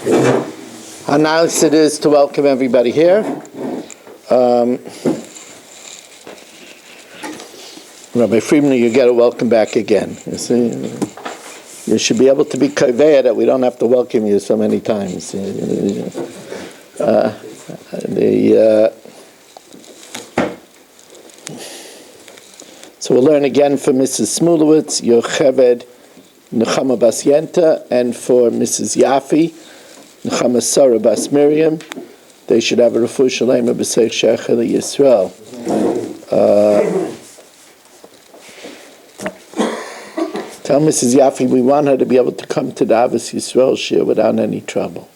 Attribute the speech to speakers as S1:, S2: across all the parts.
S1: How nice it is to welcome everybody here. Rabbi Friedman, you get a welcome back again. You see, you should be able to be kaveya that we don't have to welcome you so many times. So we'll learn again for Mrs. Smulowitz, Yocheved Nechama Bas Yenta, and for Mrs. Yafi, Nechama Sarah Bas Miriam. They should have a refuah shalema b'seich shechel Yisrael. Tell Mrs. Yafi we want her to be able to come to the Avos Yisrael shir without any trouble,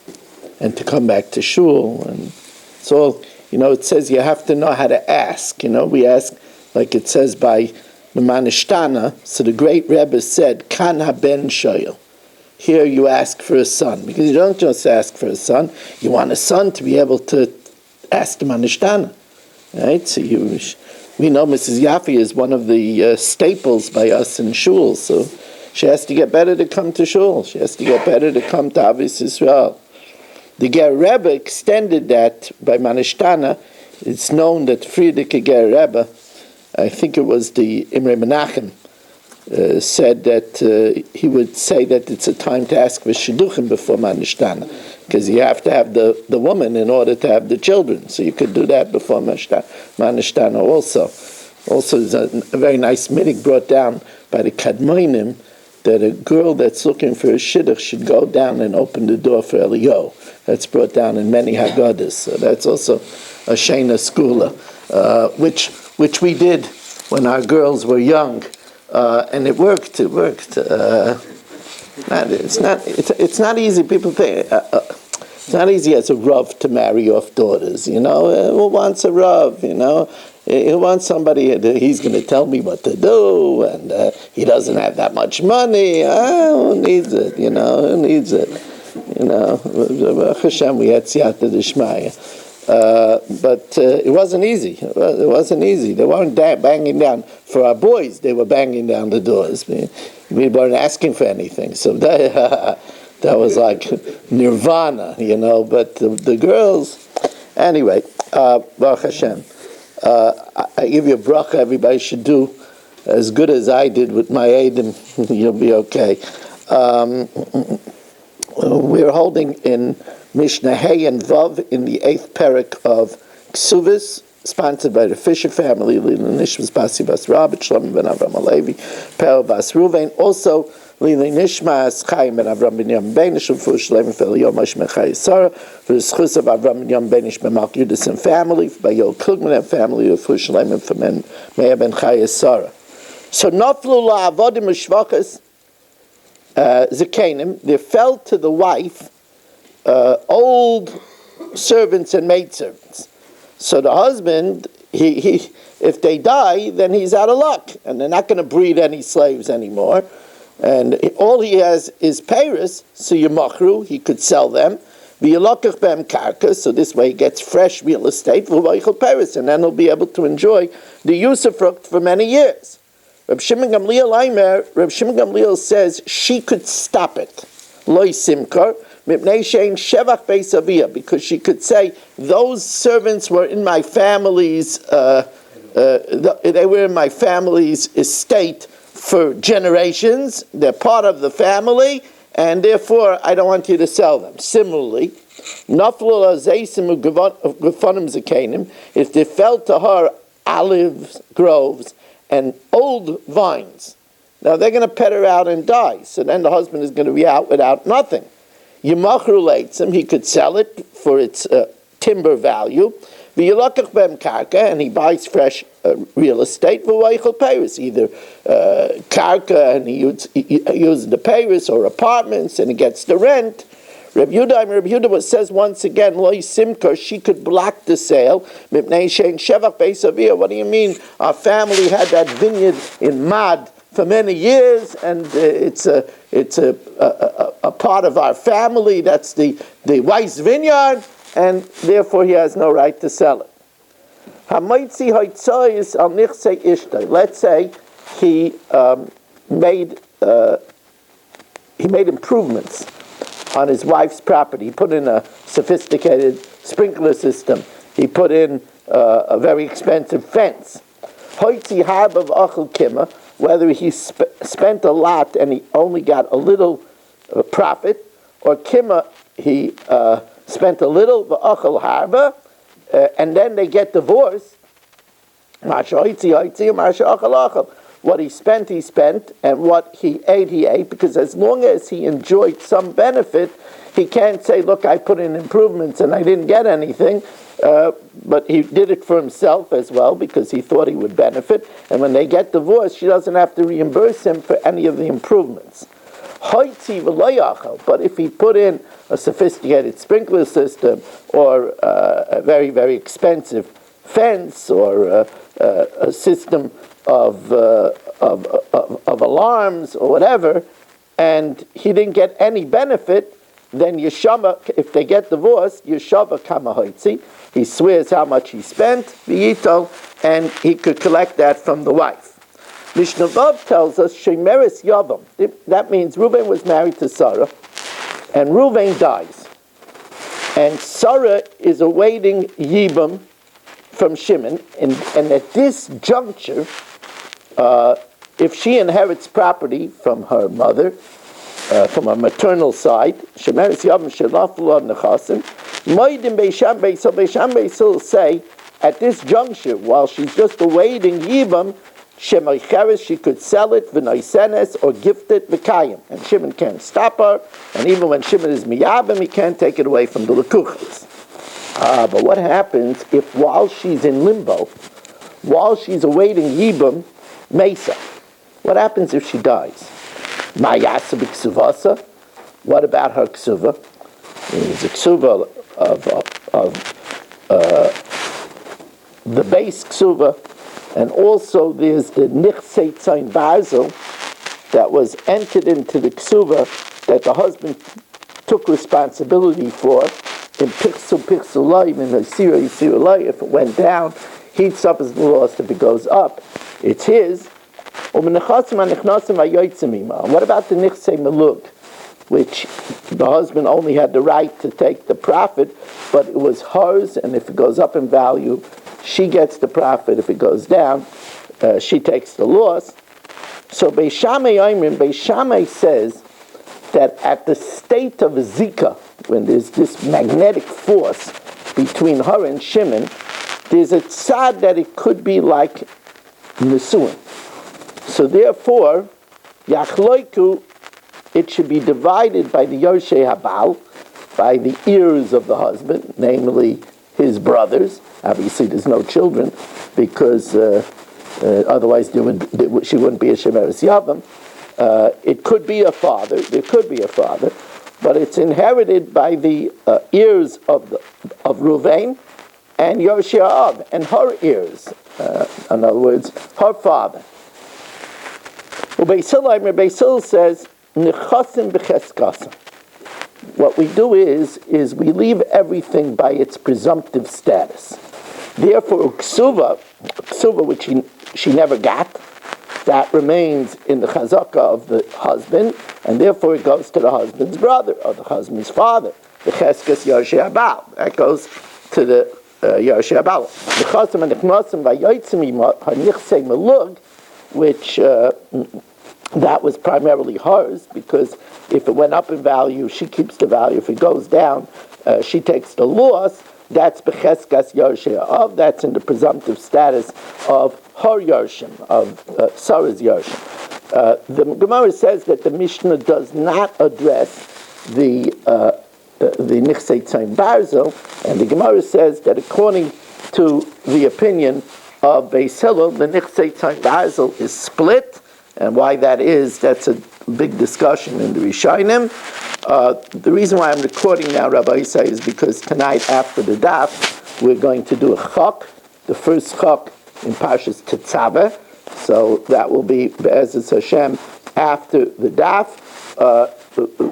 S1: and to come back to shul. And it's all, it says you have to know how to ask. We ask, like it says by the Mishna. So the great Rebbe said, Kan haben shoyel. Here you ask for a son, because you don't just ask for a son. You want a son to be able to ask the Mishna, right? So we know Mrs. Yafi is one of the staples by us in shul. So she has to get better to come to shul. She has to get better to come to Avos Yisrael. The Ger Rebbe extended that by Manishtana. It's known that Friedrich Ger Rebbe, I think it was the Imre Menachem, said that he would say that it's a time to ask for shidduchim before Manishtana, because you have to have the woman in order to have the children. So you could do that before Manishtana also. Also, there's a very nice midig brought down by the Kadmoinim that a girl that's looking for a shidduch should go down and open the door for Eliyahu. That's brought down in many Haggadahs. So that's also a Shena Skula, which we did when our girls were young, and it worked. It worked. It's not easy. People think it's not easy as a rav to marry off daughters. Who wants a rav? He wants somebody. He's going to tell me what to do, and he doesn't have that much money. Who needs it? Who needs it? Hashem, we had siyata d'shmaya. But it wasn't easy. It wasn't easy. They weren't banging down. For our boys, they were banging down the doors. We weren't asking for anything. So that was like nirvana, But the girls, anyway, Baruch Hashem. I give you a bracha. Everybody should do as good as I did with my aid, and you'll be okay. We're holding in Mishna Hey and Vav in the 8th parak of Kesuvos, sponsored by the Fisher family, Lila Nishmas Basi Bas Rabbi, Shlomo ben Avram Alevi, Pel Bas Ruvain, also Lila Nishmas Chaim ben Avram ben Yom Benish, and Fush Levin Fel Yomish Mechai Sarah, for the Schus of Avram ben Yom Benish ben Malk Yudis and family, by Yol Klugman and family of Fush Levin for Meir ben Chai Sarah. So Noflu La Avodim Shvakas Zekanim, there fell to the wife old servants and maidservants. So the husband, he if they die, then he's out of luck, and they're not going to breed any slaves anymore. And all he has is peiros, so yemachru, he could sell them. V'yalokach b'hem karka, so this way he gets fresh real estate. V'vaychel peiros, and then he'll be able to enjoy the usufruct for many years. Reb Shimon Gamliel says she could stop it. Loi simkar. Because she could say, those servants were in my family's, they were in my family's estate for generations. They're part of the family, and therefore I don't want you to sell them. Similarly, if they fell to her olive groves and old vines, now they're going to pet her out and die. So then the husband is going to be out without nothing. Yemachru leitzim, he could sell it for its timber value. V'yilakach b'hem karka, and he buys fresh real estate. V'vaychel peiros, either karka, and he uses the peiros, or apartments, and he gets the rent. Reb Yehuda says once again, Loi simkar, she could block the sale. Mipnei shein shevach beis avia. What do you mean? Our family had that vineyard in Mad for many years, and it's a part of our family. That's the Weiss vineyard, and therefore he has no right to sell it. Let's say he made improvements on his wife's property. He put in a sophisticated sprinkler system. He put in a very expensive fence. Hoitzi harba v'achal kima, whether he spent a lot and he only got a little profit, or kima, he spent a little v'achal harba, and then they get divorced. What he spent, and what he ate, because as long as he enjoyed some benefit, he can't say, look, I put in improvements and I didn't get anything, but he did it for himself as well, because he thought he would benefit, and when they get divorced, she doesn't have to reimburse him for any of the improvements. But if he put in a sophisticated sprinkler system, or a very, very expensive fence, or a system of alarms or whatever, and he didn't get any benefit, then Yeshama, if they get divorced, Yeshava kamahoitzi, he swears how much he spent, v'yitol, and he could collect that from the wife. Mishna Vav tells us, Shemeres Yavam, that means Reuben was married to Sarah, and Reuben dies. And Sarah is awaiting Yibam from Shimon, and at this juncture, if she inherits property from her mother, from her maternal side, Shemeres Yavam Shelafula Nechasim, Moedim Beisham Beisil, Beisham Beisil say, at this juncture, while she's just awaiting Yibam, Shemoicheres, she could sell it, v'noisenes, or gift it, v'kayim. And Shimon can't stop her, and even when Shimon is miyabim, he can't take it away from the lekuchas. But what happens if while she's in limbo, while she's awaiting Yibam, Mesa, what happens if she dies? Mayasa b'ksuvasa, what about her ksuva? There's a ksuva of the base ksuva, and also there's the nichsei tzayin barzel that was entered into the ksuva that the husband took responsibility for in pichsul pichsulay, in the sira yisirulay. If it went down, he suffers the loss. If it goes up, it's his. What about the nichsei melug, which the husband only had the right to take the profit, but it was hers, and if it goes up in value, she gets the profit. If it goes down, she takes the loss. So Beis Shammai says that at the state of Zika, when there's this magnetic force between her and Shimon, there's a tzad that it could be like Nesuin. So therefore, Yachloiku, it should be divided by the Yoshei Habal, by the ears of the husband, namely his brothers. Obviously, there's no children, because otherwise she wouldn't be a Shemeres Yavam. It could be a father, there could be a father, but it's inherited by the ears of Ruvain and Yoshia and her ears. In other words, her father. Beisil says, Nechasim b'cheskasim. What we do is we leave everything by its presumptive status. Therefore, ksuva, which she never got, that remains in the chazakah of the husband, and therefore it goes to the husband's brother or the husband's father. The cheskas Yoshei Abal, that goes to the Yoshei Abal. The chasim and the knasim vayotzim hanichsei melug, which that was primarily hers, because if it went up in value, she keeps the value. If it goes down, she takes the loss. That's becheskas Yoshei of. That's in the presumptive status of her Yoshim, of Sarah's Yoshim. The Gemara says that the Mishnah does not address the Nichsei Tzayin Barzel, and the Gemara says that according to the opinion of Beis Hillel, the Nichsei Tzayin Barzel is split, and why that is, that's a big discussion in the Rishonim. The reason why I'm recording now, Rabbi Isai, is because tonight after the daf, we're going to do a chok, the first chok in Parshas Tetzaveh. So that will be Be'ezus Hashem after the daf.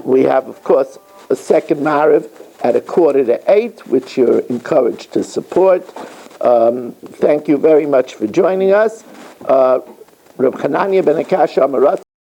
S1: We have, of course, a second Mariv at 7:45, which you're encouraged to support. Thank you very much for joining us. Reb Chananya ben Akasha Amarat